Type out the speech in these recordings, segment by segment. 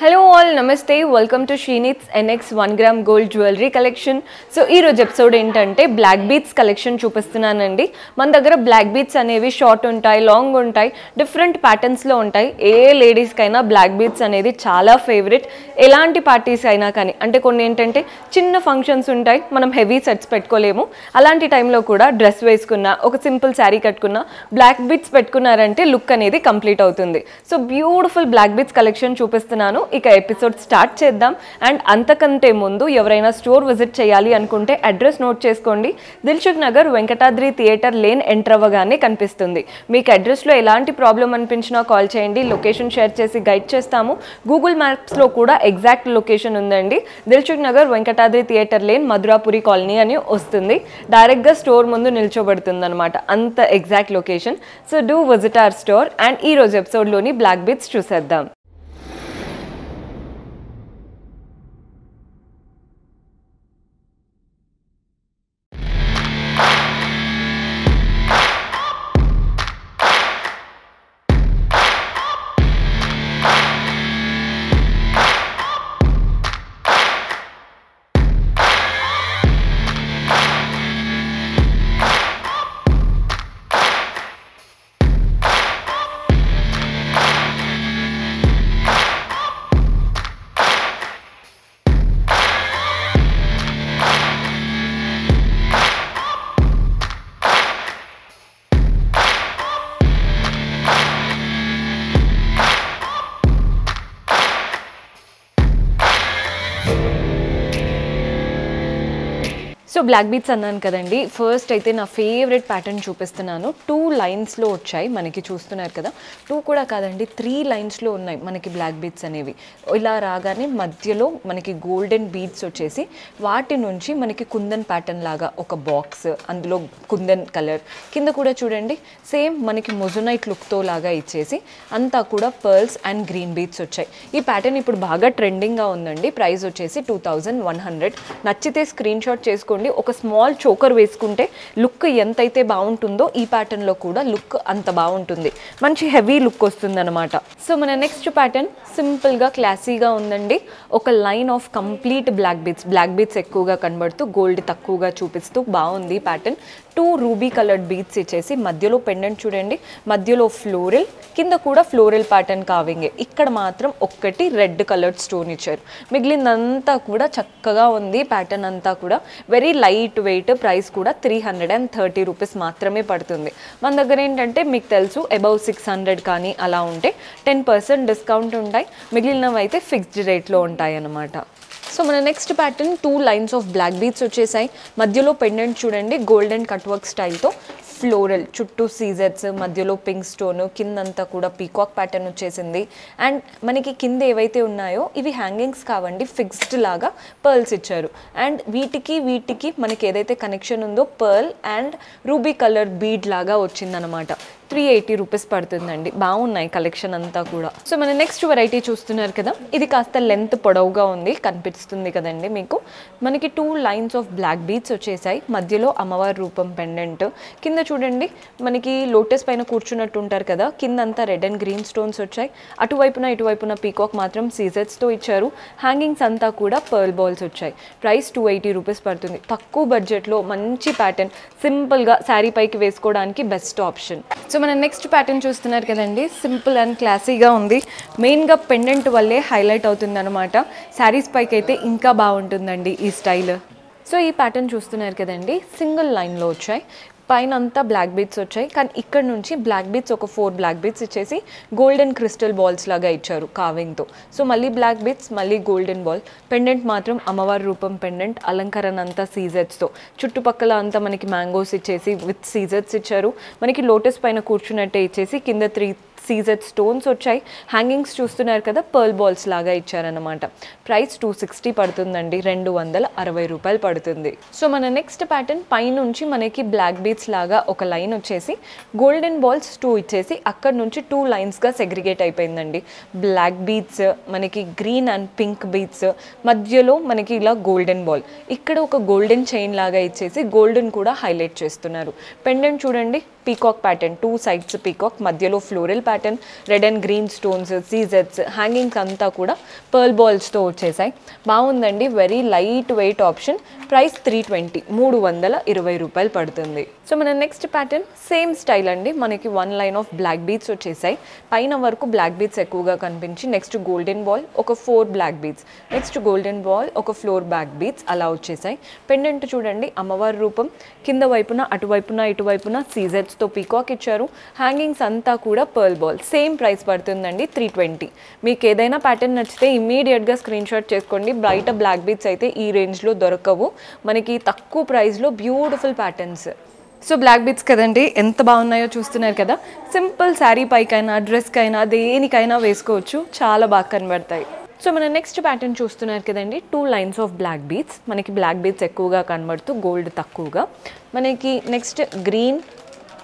Hello all, Namaste, welcome to Shreenith's NX 1 gram gold jewelry collection. So ee roju episode entante black beads collection చూపిస్తున్నానండి. మన దగ్గర black beads అనేవి short ఉంటాయి, long ఉంటాయి, different patterns లో ఉంటాయి. ఏ ladies కైనా black beads అనేది చాలా ఫేవరెట్. ఎలాంటి పార్టీస్ అయినా కానీ అంటే కొన్ని ఏంటంటే చిన్న ఫంక్షన్స్ ఉంటాయి, మనం హెవీ సెట్స్ పెట్టుకోలేము. అలాంటి టైంలో కూడా డ్రెస్ వేసుకున్నా, ఒక సింపుల్ శారీ కట్టుకున్నా, బ్లాక్ బీడ్స్ పెట్టుకున్నారంటే లుక్ అనేది కంప్లీట్ అవుతుంది. So beautiful black beads collection చూపిస్తున్నాను. ఇక ఎపిసోడ్ స్టార్ట్ చేద్దాం. అండ్ అంతకంటే ముందు ఎవరైనా స్టోర్ విజిట్ చేయాలి అనుకుంటే అడ్రస్ నోట్ చేసుకోండి. Dilsukh Nagar Venkatadri theatre lane enter అవ్వగానే కనిపిస్తుంది. మీకు అడ్రస్లో ఎలాంటి ప్రాబ్లం అనిపించినా కాల్ చేయండి, లొకేషన్ షేర్ చేసి గైడ్ చేస్తాము. గూగుల్ మ్యాప్స్లో కూడా ఎగ్జాక్ట్ లొకేషన్ ఉందండి. Dilsukh Nagar Venkatadri theatre lane Madhurapuri colony అని వస్తుంది. డైరెక్ట్గా స్టోర్ ముందు నిల్చోబడుతుంది అనమాట, అంత exact location. So do visit our store. And ఈ రోజు ఎపిసోడ్లోని బ్లాక్ బీడ్స్ చూసేద్దాం. సో బ్లాక్ బీడ్స్ అన్నాను కదండి. ఫస్ట్ అయితే నా ఫేవరెట్ ప్యాటర్న్ చూపిస్తున్నాను. 2 లైన్స్లో వచ్చాయి, మనకి చూస్తున్నారు కదా. 2 కూడా కాదండి, 3 లైన్స్లో ఉన్నాయి మనకి బ్లాక్ బీడ్స్ అనేవి. ఇలా రాగానే మధ్యలో మనకి గోల్డెన్ బీడ్స్ వచ్చేసి వాటి నుంచి మనకి కుందన్ ప్యాటర్న్ లాగా ఒక బాక్స్, అందులో కుందన్ కలర్, కింద కూడా చూడండి సేమ్ మనకి మొజనైట్ లుక్తో లాగా ఇచ్చేసి అంతా కూడా పర్ల్స్ అండ్ గ్రీన్ బీడ్స్ వచ్చాయి. ఈ ప్యాటర్న్ ఇప్పుడు బాగా ట్రెండింగ్గా ఉందండి. ప్రైస్ వచ్చేసి 2100. నచ్చితే స్క్రీన్ షాట్ చేసుకోండి. ఒక స్మాల్ చోకర్ వేసుకుంటే లుక్ ఎంతైతే బాగుంటుందో ఈ ప్యాటర్న్ లో కూడా లుక్ అంత బాగుంటుంది, మంచి హెవీ లుక్ వస్తుంది అనమాట. సో మన నెక్స్ట్ ప్యాటర్న్ సింపుల్ గా క్లాసీగా ఉందండి. ఒక line of complete black beads ఎక్కువగా కనబడుతూ గోల్డ్ తక్కువగా చూపిస్తూ బాగుంది ప్యాటర్న్. 2 రూబీ కలర్డ్ బీడ్స్ ఇచ్చేసి మధ్యలో పెండెంట్ చూడండి, మధ్యలో ఫ్లోరల్, కింద కూడా ఫ్లోరల్ ప్యాటర్న్ కావింగే. ఇక్కడ మాత్రం ఒక్కటి రెడ్ కలర్డ్ స్టోన్ ఇచ్చారు. మిగిలిందంతా కూడా చక్కగా ఉంది ప్యాటర్న్ అంతా కూడా. Very light wait. ప్రైస్ కూడా 330 రూపీస్ మాత్రమే పడుతుంది. మన దగ్గర ఏంటంటే మీకు తెలుసు అబౌవ్ 600 కానీ అలా ఉంటే 10% డిస్కౌంట్ ఉంటాయి, మిగిలినవి అయితే ఫిక్స్డ్ రేట్లో ఉంటాయి అన్నమాట. సో మన next pattern 2 lines of black beads వచ్చేసాయి. మధ్యలో పెండెంట్ చూడండి గోల్డెన్ కట్ వర్క్ స్టైల్తో, ఫ్లోరల్, చుట్టూ సీజర్స్, మధ్యలో పింక్ స్టోన్, కిందంతా కూడా పీకాక్ ప్యాటర్న్ వచ్చేసింది. అండ్ మనకి కింద ఏవైతే ఉన్నాయో ఇవి హ్యాంగింగ్స్ కావండి, ఫిక్స్డ్ లాగా పర్ల్స్ ఇచ్చారు. అండ్ వీటికి మనకి ఏదైతే కనెక్షన్ ఉందో pearl and ruby colour bead లాగా వచ్చిందనమాట. 380 రూపీస్ పడుతుందండి. బాగున్నాయి కలెక్షన్ అంతా కూడా. సో మన నెక్స్ట్ వెరైటీ చూస్తున్నారు కదా, ఇది కాస్త లెంత్ పొడవుగా ఉంది, కనిపిస్తుంది కదండి మీకు. మనకి 2 లైన్స్ ఆఫ్ బ్లాక్ బీడ్స్ వచ్చేసాయి. మధ్యలో అమ్మవారి రూపం పెండెంట్, కింద చూడండి మనకి లోటస్ పైన కూర్చున్నట్టు ఉంటారు కదా, కింద అంతా రెడ్ అండ్ గ్రీన్ స్టోన్స్ వచ్చాయి. ఇటువైపున పీకాక్ మాత్రం సీజర్స్తో ఇచ్చారు. హ్యాంగింగ్స్ అంతా కూడా పర్ల్ బాల్స్ వచ్చాయి. ప్రైస్ 280 రూపీస్ పడుతుంది. తక్కువ బడ్జెట్లో మంచి ప్యాటర్న్, సింపుల్గా శారీ పైకి వేసుకోవడానికి బెస్ట్ ఆప్షన్. సో మన నెక్స్ట్ ప్యాటర్న్ చూస్తున్నారు కదండి, సింపుల్ అండ్ క్లాసీగా ఉంది. మెయిన్గా పెండెంట్ వల్లే హైలైట్ అవుతుంది అనమాట. శారీస్ పైకి అయితే ఇంకా బాగుంటుందండి ఈ స్టైల్. సో ఈ ప్యాటర్న్ చూస్తున్నారు కదండి, సింగిల్ లైన్లో వచ్చాయి. పైన అంతా బ్లాక్ బీడ్స్ వచ్చాయి, కానీ ఇక్కడ నుంచి బ్లాక్ బీడ్స్ ఒక 4 బ్లాక్ బీడ్స్ ఇచ్చేసి గోల్డెన్ క్రిస్టల్ బాల్స్ లాగా ఇచ్చారు కావింగ్తో. సో మళ్ళీ బ్లాక్ బీడ్స్, మళ్ళీ గోల్డెన్ బాల్. పెండెంట్ మాత్రం అమ్మవారి రూపం పెండెంట్, అలంకరణ అంతా సీజర్స్తో, చుట్టుపక్కల అంతా మనకి మ్యాంగోస్ ఇచ్చేసి విత్ సీజర్స్ ఇచ్చారు. మనకి లోటస్ పైన కూర్చున్నట్టే ఇచ్చేసి కింద 3 సీజెడ్ స్టోన్స్ వచ్చాయి. హ్యాంగింగ్స్ చూస్తున్నారు కదా పర్ల్ బాల్స్ లాగా ఇచ్చారనమాట. ప్రైస్ 260 పడుతుందండి, 260 రూపాయలు పడుతుంది. సో మన నెక్స్ట్ ప్యాటర్న్ పైనుంచి మనకి బ్లాక్ బీడ్స్ లాగా ఒక లైన్ వచ్చేసి గోల్డెన్ బాల్స్ 2 ఇచ్చేసి అక్కడ నుంచి 2 లైన్స్గా సెగ్రిగేట్ అయిపోయిందండి. బ్లాక్ బీడ్స్, మనకి గ్రీన్ అండ్ పింక్ బీడ్స్, మధ్యలో మనకి ఇలా గోల్డెన్ బాల్, ఇక్కడ ఒక గోల్డెన్ చైన్ లాగా ఇచ్చేసి గోల్డెన్ కూడా హైలైట్ చేస్తున్నారు. పెండెంట్ చూడండి పీకాక్ ప్యాటర్న్, 2 సైడ్స్ పీకాక్, మధ్యలో floral pattern, red and green stones, సీజెట్స్, హ్యాంగింగ్స్ అంతా కూడా పర్ల్ బాల్స్తో వచ్చేసాయి. బాగుందండి, very light weight option. Price 320, 320 రూపాయలు పడుతుంది. సో మన నెక్స్ట్ ప్యాటర్న్ సేమ్ స్టైల్ అండి. మనకి 1 లైన్ ఆఫ్ బ్లాక్ బీడ్స్ వచ్చేసాయి. పైన వరకు బ్లాక్ బీడ్స్ ఎక్కువగా కనిపించి నెక్స్ట్ గోల్డెన్ బాల్, ఒక 4 black beads, next golden ball, ఒక 4 బ్లాక్ బీడ్స్ అలా వచ్చేసాయి. పెండెంట్ చూడండి, అమ్మవారి రూపం, కింద వైపున అటువైపున ఇటువైపున సీజెట్స్తో పీకాక్ ఇచ్చారు. హ్యాంగింగ్స్ అంతా కూడా పర్ల్ బాల్. సేమ్ ప్రైస్ పడుతుందండి 320. మీకు ఏదైనా ప్యాటర్న్ నచ్చితే ఇమీడియట్గా స్క్రీన్ షాట్ చేసుకోండి. బయట బ్లాక్ బీడ్స్ అయితే ఈ రేంజ్లో దొరకవు. మనకి తక్కువ ప్రైస్లో beautiful patterns. So black beads కదండి, ఎంత బాగున్నాయో చూస్తున్నారు కదా. సింపుల్ శారీ పైకైనా, డ్రెస్కైనా, దేనికైనా వేసుకోవచ్చు, చాలా బాగా కనబడతాయి. సో మన నెక్స్ట్ ప్యాటర్న్ చూస్తున్నారు కదండి, 2 లైన్స్ ఆఫ్ బ్లాక్ బీడ్స్. మనకి బ్లాక్ బీడ్స్ ఎక్కువగా కనబడుతూ గోల్డ్ తక్కువగా. మనకి నెక్స్ట్ గ్రీన్,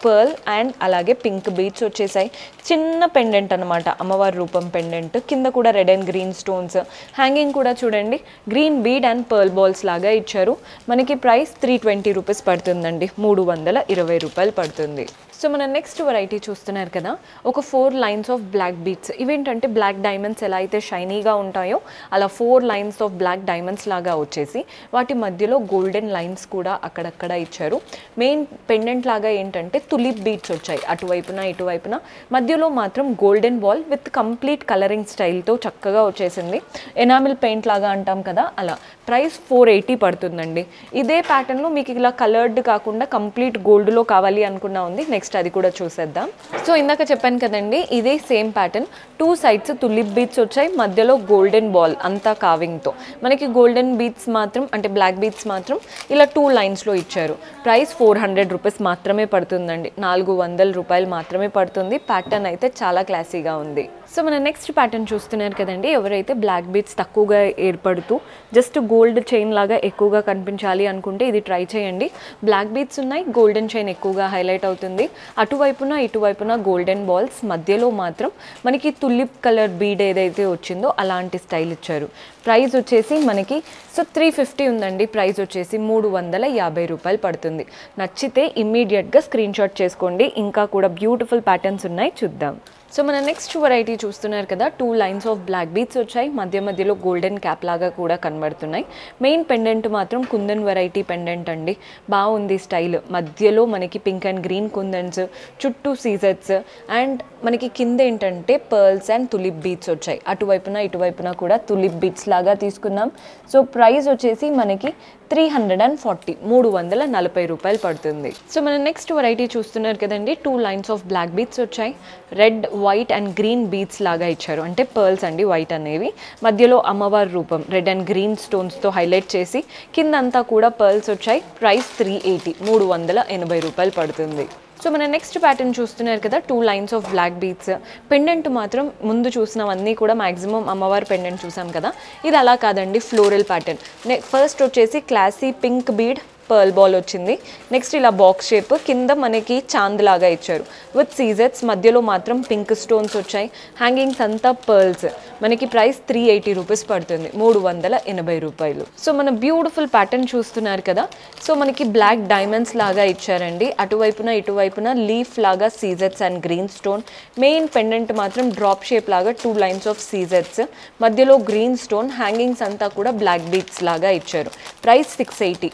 పర్ల్ అండ్ అలాగే పింక్ బీడ్స్ వచ్చేసాయి. చిన్న పెండెంట్ అనమాట, అమ్మవారి రూపం పెండెంట్. కింద కూడా red and green stones. Hanging కూడా చూడండి, green bead and pearl balls లాగా ఇచ్చారు. మనకి ప్రైస్ 320 రూపీస్ పడుతుందండి, 320 రూపాయలు పడుతుంది. సో మన నెక్స్ట్ వెరైటీ చూస్తున్నారు కదా, ఒక 4 లైన్స్ ఆఫ్ బ్లాక్ బీడ్స్. ఇవేంటంటే బ్లాక్ డైమండ్స్ ఎలా అయితే షైనీగా ఉంటాయో అలా 4 లైన్స్ ఆఫ్ బ్లాక్ డైమండ్స్ లాగా వచ్చేసి వాటి మధ్యలో గోల్డెన్ లైన్స్ కూడా అక్కడక్కడ ఇచ్చారు. మెయిన్ పెండెంట్ లాగా ఏంటంటే తులిప్ బీడ్స్ వచ్చాయి అటువైపున ఇటువైపున. మధ్యలో మాత్రం golden ball with complete colouring స్టైల్తో చక్కగా వచ్చేసింది. ఎనామిల్ పెయింట్ లాగా అంటాం కదా అలా. ప్రైస్ 480 పడుతుందండి. ఇదే ప్యాటర్న్లో మీకు ఇలా కలర్డ్ కాకుండా కంప్లీట్ గోల్డ్లో కావాలి అనుకున్నా ఉంది. నెక్స్ట్ అది కూడా చూసేద్దాం. సో ఇందాక చెప్పాను కదండి, ఇదే same pattern. 2 sides tulip beads వచ్చాయి, మధ్యలో గోల్డెన్ బాల్ అంతా కావింగ్తో. మనకి గోల్డెన్ బీడ్స్ మాత్రం అంటే బ్లాక్ బీడ్స్ మాత్రం ఇలా 2 లైన్స్లో ఇచ్చారు. ప్రైస్ 400 రూపీస్ మాత్రమే పడుతుందండి, 400 రూపాయలు మాత్రమే పడుతుంది. ప్యాటర్న్ అయితే చాలా క్లాసీగా ఉంది. సో మన నెక్స్ట్ ప్యాటర్న్ చూస్తున్నారు కదండి, ఎవరైతే బ్లాక్ బీడ్స్ తక్కువగా ఏర్పడుతూ జస్ట్ గోల్డ్ చైన్ లాగా ఎక్కువగా కనిపించాలి అనుకుంటే ఇది ట్రై చేయండి. బ్లాక్ బీడ్స్ ఉన్నాయి, గోల్డెన్ చైన్ ఎక్కువగా హైలైట్ అవుతుంది. అటువైపున ఇటువైపున గోల్డెన్ బాల్స్, మధ్యలో మాత్రం మనకి తులిప్ కలర్ బీడ్ ఏదైతే వచ్చిందో అలాంటి స్టైల్ ఇచ్చారు. ప్రైస్ వచ్చేసి మనకి 350 ఉందండి. ప్రైస్ వచ్చేసి 350 రూపాయలు పడుతుంది. నచ్చితే ఇమ్మీడియట్గా స్క్రీన్ షాట్ చేసుకోండి. ఇంకా కూడా బ్యూటిఫుల్ ప్యాటర్న్స్ ఉన్నాయి, చూద్దాం. సో మన నెక్స్ట్ వెరైటీ చూస్తున్నారు కదా, 2 లైన్స్ ఆఫ్ బ్లాక్ బీడ్స్ వచ్చాయి. మధ్యలో గోల్డెన్ క్యాప్ లాగా కూడా కనబడుతున్నాయి. మెయిన్ పెండెంట్ మాత్రం కుందన్ వెరైటీ పెండెంట్ అండి. బాగుంది స్టైల్. మధ్యలో మనకి పింక్ అండ్ గ్రీన్ కుందన్స్, చుట్టూ సీజెట్స్ అండ్ మనకి కింద ఏంటంటే పర్ల్స్ అండ్ తులిప్ బీడ్స్ వచ్చాయి. అటువైపున ఇటువైపున కూడా తులిప్ బీడ్స్ లాగా తీసుకున్నాం. సో ప్రైస్ వచ్చేసి మనకి 340, 340 రూపాయలు పడుతుంది. సో మన నెక్స్ట్ వెరైటీ చూస్తున్నారు కదండి, 2 లైన్స్ ఆఫ్ బ్లాక్ బీడ్స్ వచ్చాయి. Red, white and green beads లాగా ఇచ్చారు, అంటే పర్ల్స్ అండి వైట్ అనేవి. మధ్యలో అమ్మవారి రూపం రెడ్ అండ్ గ్రీన్ స్టోన్స్తో హైలైట్ చేసి కిందంతా కూడా పర్ల్స్ వచ్చాయి. ప్రైస్ 380, 380 రూపాయలు పడుతుంది. సో మన నెక్స్ట్ ప్యాటర్న్ చూస్తున్నారు కదా, 2 lines of black beads. Pendant మాత్రం ముందు చూసినవన్నీ కూడా మ్యాక్సిమం అమ్మవారి పెండెంట్ చూసాం కదా, ఇది అలా కాదండి, ఫ్లోరల్ ప్యాటర్న్. ఫస్ట్ వచ్చేసి classy pink bead pearl ball వచ్చింది. నెక్స్ట్ ఇలా బాక్స్ షేప్, కింద మనకి చాంద్ లాగా ఇచ్చారు విత్ సీజెట్స్. మధ్యలో మాత్రం పింక్ స్టోన్స్ వచ్చాయి. హ్యాంగింగ్స్ అంతా పర్ల్స్. మనకి ప్రైస్ 380 రూపీస్ పడుతుంది, 380 రూపాయలు. సో మన బ్యూటిఫుల్ ప్యాటర్న్ చూస్తున్నారు కదా. సో మనకి బ్లాక్ డైమండ్స్ లాగా ఇచ్చారండి. అటువైపున ఇటువైపున లీఫ్ లాగా సీజెట్స్ and green stone. Main pendant మాత్రం డ్రాప్ షేప్ లాగా 2 లైన్స్ ఆఫ్ సీజెట్స్. మధ్యలో గ్రీన్ స్టోన్. హ్యాంగింగ్స్ అంతా కూడా బ్లాక్ బీడ్స్ లాగా ఇచ్చారు. ప్రైస్ 680,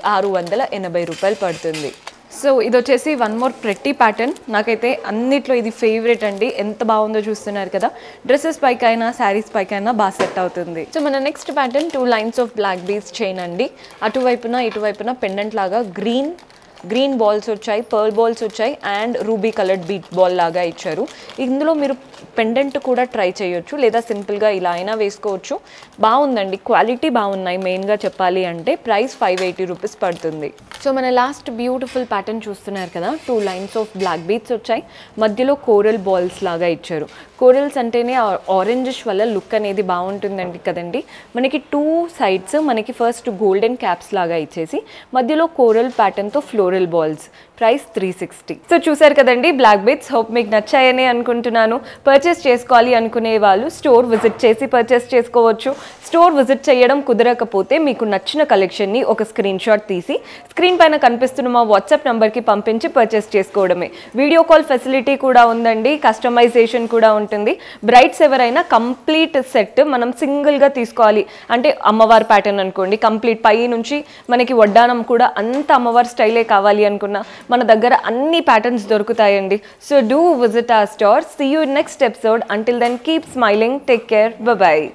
680 రూపాయలు పడుతుంది. సో ఇది వచ్చేసి 1 మోర్ ప్రెట్టి ప్యాటర్న్. నాకైతే అన్నిట్లో ఇది ఫేవరెట్ అండి. ఎంత బాగుందో చూస్తున్నారు కదా. డ్రెస్సెస్ పైకైనా శారీస్ పైకైనా బాగా సెట్ అవుతుంది. సో మన next pattern 2 lines of black beads chain అండి. అటువైపున ఇటువైపున పెండెంట్ లాగా గ్రీన్ బాల్స్ వచ్చాయి, పర్ల్ బాల్స్ వచ్చాయి and ruby coloured bead ball లాగా ఇచ్చారు. ఇందులో మీరు పెండెంట్ కూడా ట్రై చేయొచ్చు, లేదా సింపుల్గా ఇలా అయినా వేసుకోవచ్చు. బాగుందండి, క్వాలిటీ బాగున్నాయి. మెయిన్గా చెప్పాలి అంటే ప్రైస్ 580 రూపీస్ పడుతుంది. సో మన లాస్ట్ బ్యూటిఫుల్ ప్యాటర్న్ చూస్తున్నారు కదా, 2 లైన్స్ ఆఫ్ బ్లాక్ బీడ్స్ వచ్చాయి. మధ్యలో కోరల్ బాల్స్ లాగా ఇచ్చారు. కోరల్స్ అంటేనే ఆరెంజిష్ వల్ల లుక్ అనేది బాగుంటుందండి కదండి. మనకి 2 సైడ్స్ మనకి ఫస్ట్ గోల్డెన్ క్యాప్స్ లాగా ఇచ్చేసి మధ్యలో కోరల్ ప్యాటర్న్తో ఫ్లోరల్ బాల్స్. ప్రైస్ 360. సో చూసారు కదండి బ్లాక్ బీడ్స్. హోప్ మీకు నచ్చాయని అనుకుంటున్నాను. పర్చేస్ చేసుకోవాలి అనుకునే వాళ్ళు స్టోర్ విజిట్ చేసి పర్చేస్ చేసుకోవచ్చు. స్టోర్ విజిట్ చేయడం కుదరకపోతే మీకు నచ్చిన కలెక్షన్ని ఒక స్క్రీన్ షాట్ తీసి స్క్రీన్ పైన కనిపిస్తున్న మా వాట్సాప్ నెంబర్కి పంపించి పర్చేస్ చేసుకోవడమే. వీడియో కాల్ ఫెసిలిటీ కూడా ఉందండి, కస్టమైజేషన్ కూడా ఉంటుంది. బ్రైడ్స్ ఎవరైనా కంప్లీట్ సెట్ మనం సింగిల్గా తీసుకోవాలి అంటే అమ్మవారి ప్యాటర్న్ అనుకోండి, కంప్లీట్ పై నుంచి మనకి వడ్డానం కూడా అంత అమ్మవారి స్టైలే కావాలి అనుకున్నా మన దగ్గర అన్ని ప్యాటర్న్స్ దొరుకుతాయండి. So do visit our store. See you in next episode. Until then, keep smiling. Take care. Bye bye.